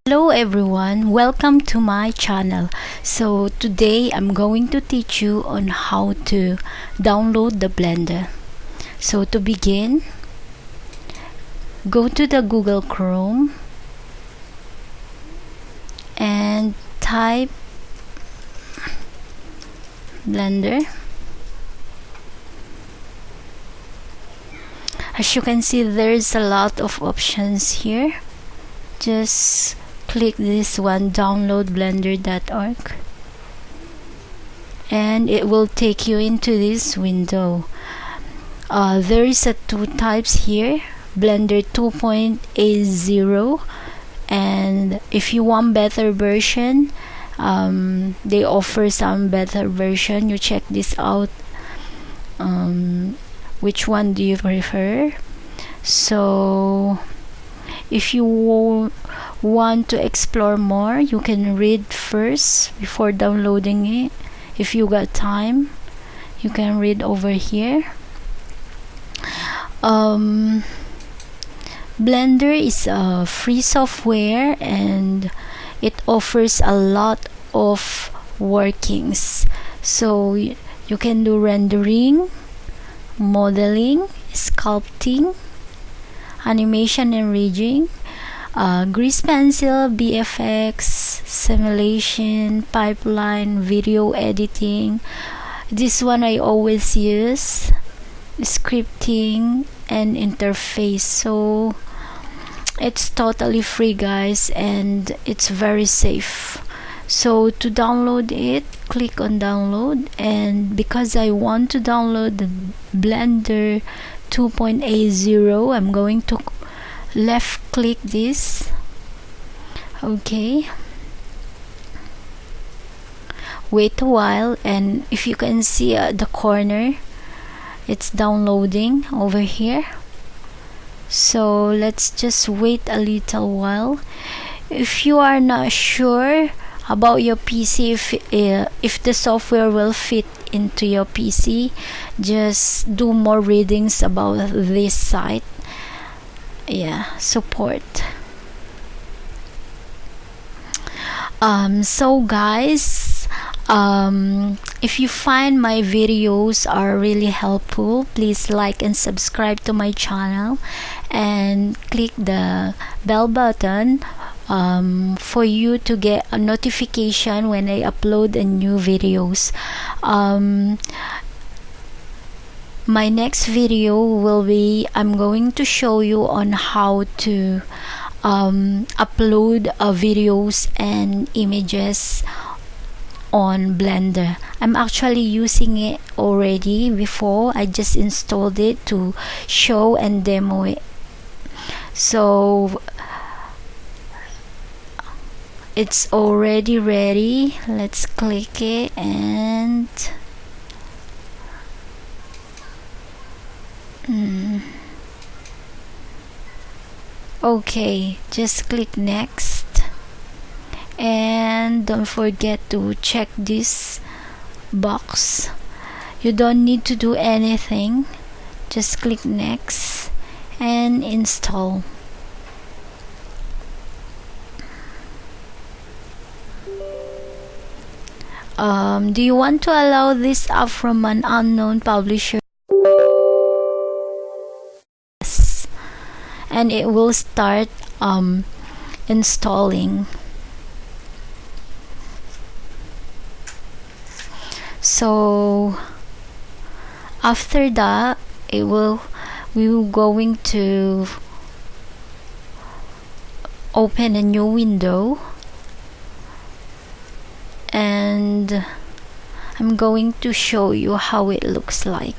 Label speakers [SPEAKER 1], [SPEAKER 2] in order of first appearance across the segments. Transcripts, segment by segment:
[SPEAKER 1] Hello everyone, welcome to my channel. So today I'm going to teach you on how to download the Blender. So to begin, go to the Google Chrome and type Blender. As you can see, there's a lot of options here. Just click this one, downloadblender.org, and it will take you into this window. There is two types here, Blender 2.80, and if you want better version, they offer some better version. You check this out. Which one do you prefer? So if you want to explore more, you can read first before downloading it. If you got time, you can read over here. Blender is a free software and it offers a lot of workings. So you can do rendering, modeling, sculpting, animation and rigging, grease pencil, VFX, simulation, pipeline, video editing. This one I always use, scripting and interface. So it's totally free, guys, and it's very safe. So to download it, click on download, and because I want to download the Blender 2.80, I'm going to left click this. Okay, wait a while, and if you can see at the corner, it's downloading over here. So let's just wait a little while. If you are not sure about your PC, if the software will fit into your PC, just do more readings about this site. Support. So guys, if you find my videos are really helpful, please like and subscribe to my channel and click the bell button for you to get a notification when I upload a new videos. My next video will be, I'm going to show you on how to upload videos and images on Blender. I'm actually using it already before. I just installed it to show and demo it. So it's already ready. Let's click it and okay, just click next, and don't forget to check this box. You don't need to do anything, just click next and install. Do you want to allow this app from an unknown publisher? Yes. And it will start installing. So after that, we will going to open a new window, and I'm going to show you how it looks like.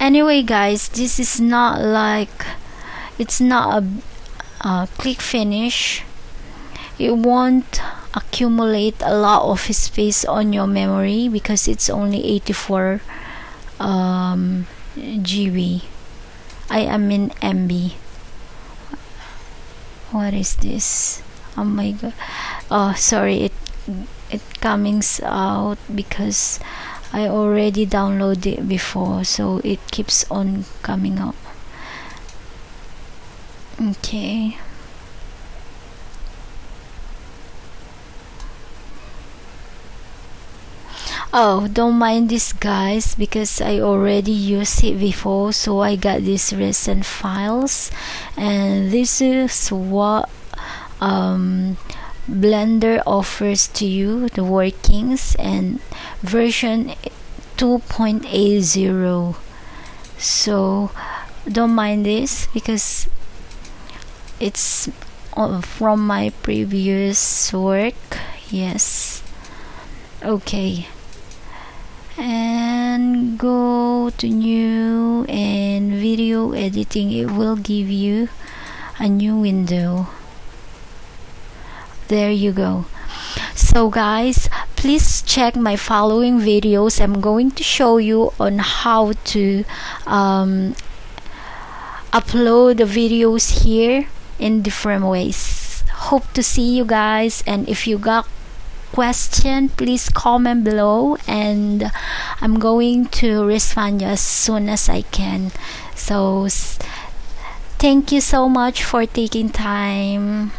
[SPEAKER 1] Anyway guys, this is not like, it's not a click finish. It won't accumulate a lot of space on your memory because it's only 84 GB. I mean MB. What is this? Oh my god. Oh, sorry, it comings out because I already downloaded it before, so it keeps on coming out. Okay. Oh, don't mind this, guys, because I already used it before, so I got these recent files, and this is what Blender offers to you, the workings, and version 2.80. So don't mind this because it's from my previous work. Yes. Okay, and go to new and video editing. It will give you a new window. There you go. So guys, please check my following videos. I'm going to show you on how to upload the videos here in different ways. Hope to see you guys, and if you got question, please comment below, and I'm going to respond as soon as I can. So thank you so much for taking time.